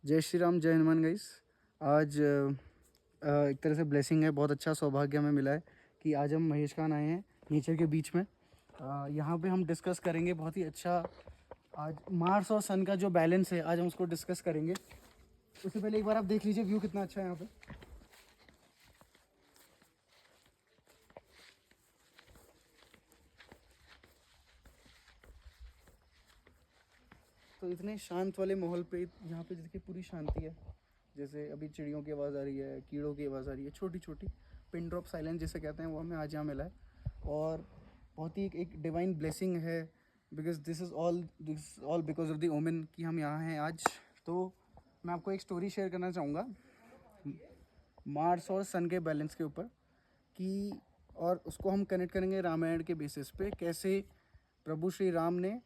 जय श्री राम, जय हनुमान गाइस। आज एक तरह से ब्लेसिंग है, बहुत अच्छा सौभाग्य हमें मिला है कि आज हम महेश खान आए हैं नेचर के बीच में। यहाँ पे हम डिस्कस करेंगे बहुत ही अच्छा। आज मार्स और सन का जो बैलेंस है, आज हम उसको डिस्कस करेंगे। उससे पहले एक बार आप देख लीजिए व्यू कितना अच्छा है यहाँ पे। तो इतने शांत वाले माहौल पे यहाँ पे देखिए पूरी शांति है। जैसे अभी चिड़ियों की आवाज़ आ रही है, कीड़ों की आवाज़ आ रही है, छोटी छोटी पिन ड्रॉप साइलेंस जैसे कहते हैं, वो हमें आज यहाँ मिला है। और बहुत ही एक डिवाइन ब्लेसिंग है, because this all because of the omen कि हम यहाँ हैं आज। तो मैं आपको एक स्टोरी शेयर करना चाहूँगा मार्स और सन के बैलेंस के ऊपर कि, और उसको हम कनेक्ट करेंगे रामायण के बेसिस पे, कैसे प्रभु श्री राम ने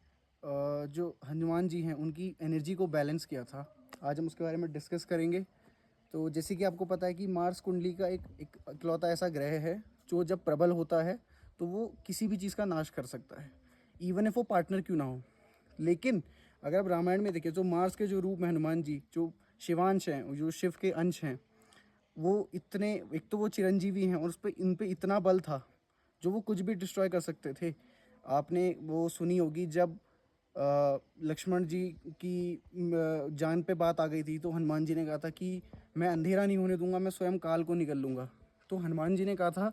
जो हनुमान जी हैं उनकी एनर्जी को बैलेंस किया था। आज हम उसके बारे में डिस्कस करेंगे। तो जैसे कि आपको पता है कि मार्स कुंडली का एक इकलौता ऐसा ग्रह है जो जब प्रबल होता है तो वो किसी भी चीज़ का नाश कर सकता है, इवन इफ वो पार्टनर क्यों ना हो। लेकिन अगर आप रामायण में देखिए, तो मार्स के जो रूप में हनुमान जी जो शिवांश हैं, जो शिव के अंश हैं, वो इतने, एक तो वो चिरंजीवी हैं और उस पर इन पे इतना बल था जो वो कुछ भी डिस्ट्रॉय कर सकते थे। आपने वो सुनी होगी जब लक्ष्मण जी की जान पे बात आ गई थी, तो हनुमान जी ने कहा था कि मैं अंधेरा नहीं होने दूंगा, मैं स्वयं काल को निकल लूँगा। तो हनुमान जी ने कहा था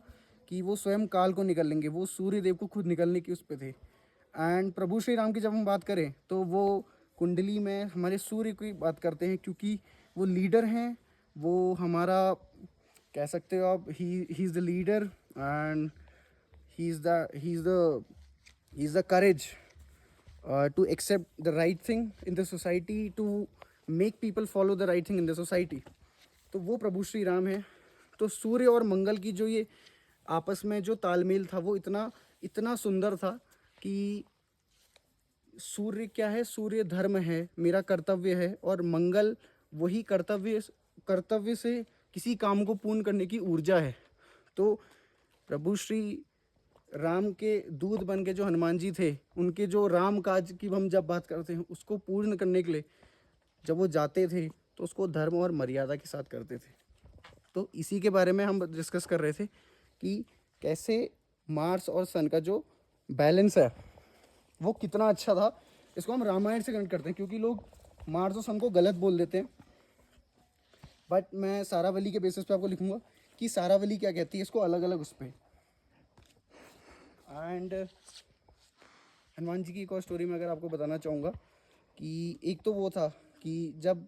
कि वो स्वयं काल को निकल लेंगे, वो सूर्य देव को खुद निकलने की उस पे थे। एंड प्रभु श्री राम की जब हम बात करें तो वो कुंडली में हमारे सूर्य की बात करते हैं, क्योंकि वो लीडर हैं। वो हमारा, कह सकते हो आप, he is the leader and he is the he is the he is the courage to accept the right thing in the society, to make people follow the right thing in the society। तो वो प्रभु श्री राम है। तो सूर्य और मंगल की जो ये आपस में जो तालमेल था वो इतना इतना सुंदर था कि सूर्य क्या है, सूर्य धर्म है, मेरा कर्तव्य है, और मंगल वही कर्तव्य कर्तव्य से किसी काम को पूर्ण करने की ऊर्जा है। तो प्रभु श्री राम के दूत बन के जो हनुमान जी थे, उनके जो राम काज की हम जब बात करते हैं, उसको पूर्ण करने के लिए जब वो जाते थे तो उसको धर्म और मर्यादा के साथ करते थे। तो इसी के बारे में हम डिस्कस कर रहे थे कि कैसे मार्स और सन का जो बैलेंस है वो कितना अच्छा था। इसको हम रामायण से कनेक्ट करते हैं, क्योंकि लोग मार्स और सन को गलत बोल देते हैं। बट मैं सारावली के बेसिस पे आपको लिखूंगा कि सारावली क्या कहती है इसको अलग अलग उस पर। एंड हनुमान जी की एक और स्टोरी में अगर आपको बताना चाहूँगा कि एक तो वो था कि जब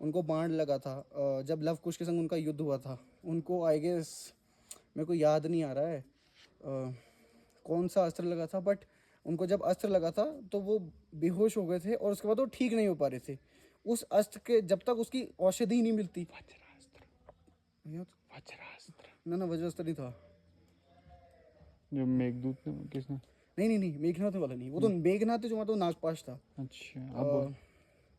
उनको बाण लगा था, जब लव कुश के संग उनका युद्ध हुआ था, उनको आई गेस, मेरे को याद नहीं आ रहा है कौन सा अस्त्र लगा था, बट उनको जब अस्त्र लगा था तो वो बेहोश हो गए थे और उसके बाद वो ठीक नहीं हो पा रहे थे। उस अस्त्र के जब तक उसकी औषधि नहीं मिलती, वज्रास्त्र, ना ना वज्रास्त्र नहीं था। जो मेघदूत ने किसने? नहीं नहीं नहीं, मेघनाथ वाला नहीं, वो तो मेघनाथ जो तो नागपाश था। अच्छा, अब बोल।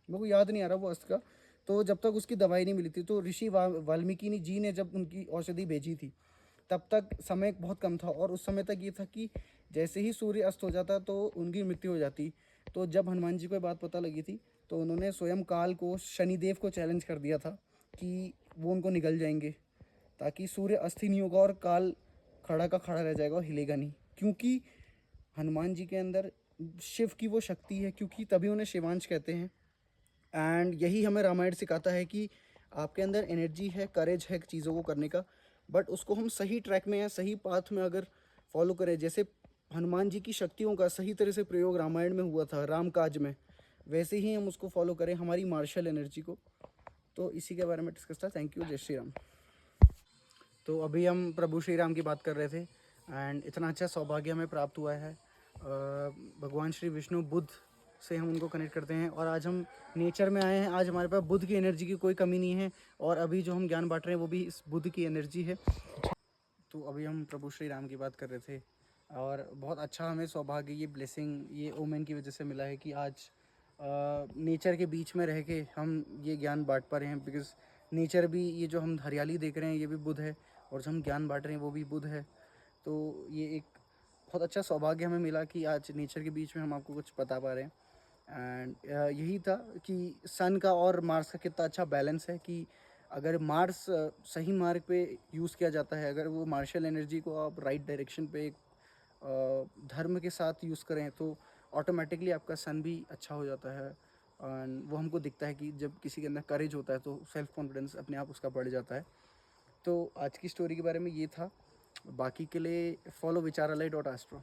मेरे को याद नहीं आ रहा वो अस्त्र का। तो जब तक उसकी दवाई नहीं मिली थी, तो ऋषि वाल्मीकि जी ने जब उनकी औषधि भेजी थी, तब तक समय बहुत कम था, और उस समय तक ये था कि जैसे ही सूर्य अस्त हो जाता तो उनकी मृत्यु हो जाती। तो जब हनुमान जी को ये बात पता लगी थी, तो उन्होंने स्वयं काल को, शनिदेव को चैलेंज कर दिया था कि वो उनको निकल जाएंगे, ताकि सूर्य अस्त ही नहीं होगा और काल खड़ा का खड़ा रह जाएगा और हिलेगा नहीं। क्योंकि हनुमान जी के अंदर शिव की वो शक्ति है, क्योंकि तभी उन्हें शिवांश कहते हैं। एंड यही हमें रामायण सिखाता है कि आपके अंदर एनर्जी है, करेज है चीज़ों को करने का, बट उसको हम सही ट्रैक में या सही पाथ में अगर फॉलो करें, जैसे हनुमान जी की शक्तियों का सही तरह से प्रयोग रामायण में हुआ था, राम काज में, वैसे ही हम उसको फॉलो करें हमारी मार्शल एनर्जी को। तो इसी के बारे में डिस्कस था। Thank you. जय श्री राम। तो अभी हम प्रभु श्री राम की बात कर रहे थे, एंड इतना अच्छा सौभाग्य हमें प्राप्त हुआ है। भगवान श्री विष्णु बुद्ध से हम उनको कनेक्ट करते हैं, और आज हम नेचर में आए हैं। आज हमारे पास बुद्ध की एनर्जी की कोई कमी नहीं है, और अभी जो हम ज्ञान बांट रहे हैं वो भी इस बुद्ध की एनर्जी है। तो अभी हम प्रभु श्री राम की बात कर रहे थे, और बहुत अच्छा हमें सौभाग्य, ये ब्लेसिंग, ये ओमेन की वजह से मिला है कि आज नेचर के बीच में रह के हम ये ज्ञान बांट पा रहे हैं। बिकॉज़ नेचर भी, ये जो हम हरियाली देख रहे हैं ये भी बुद्ध है, और जो हम ज्ञान बांट रहे हैं वो भी बुद्ध है। तो ये एक बहुत अच्छा सौभाग्य हमें मिला कि आज नेचर के बीच में हम आपको कुछ बता पा रहे हैं। एंड यही था कि सन का और मार्स का कितना अच्छा बैलेंस है कि अगर मार्स सही मार्ग पे यूज़ किया जाता है, अगर वो मार्शल एनर्जी को आप राइट डायरेक्शन पे एक धर्म के साथ यूज़ करें तो ऑटोमेटिकली आपका सन भी अच्छा हो जाता है। एंड वो हमको दिखता है कि जब किसी के अंदर करेज होता है तो सेल्फ कॉन्फिडेंस अपने आप उसका बढ़ जाता है। तो आज की स्टोरी के बारे में ये था। बाकी के लिए फॉलो विचारालय.astro।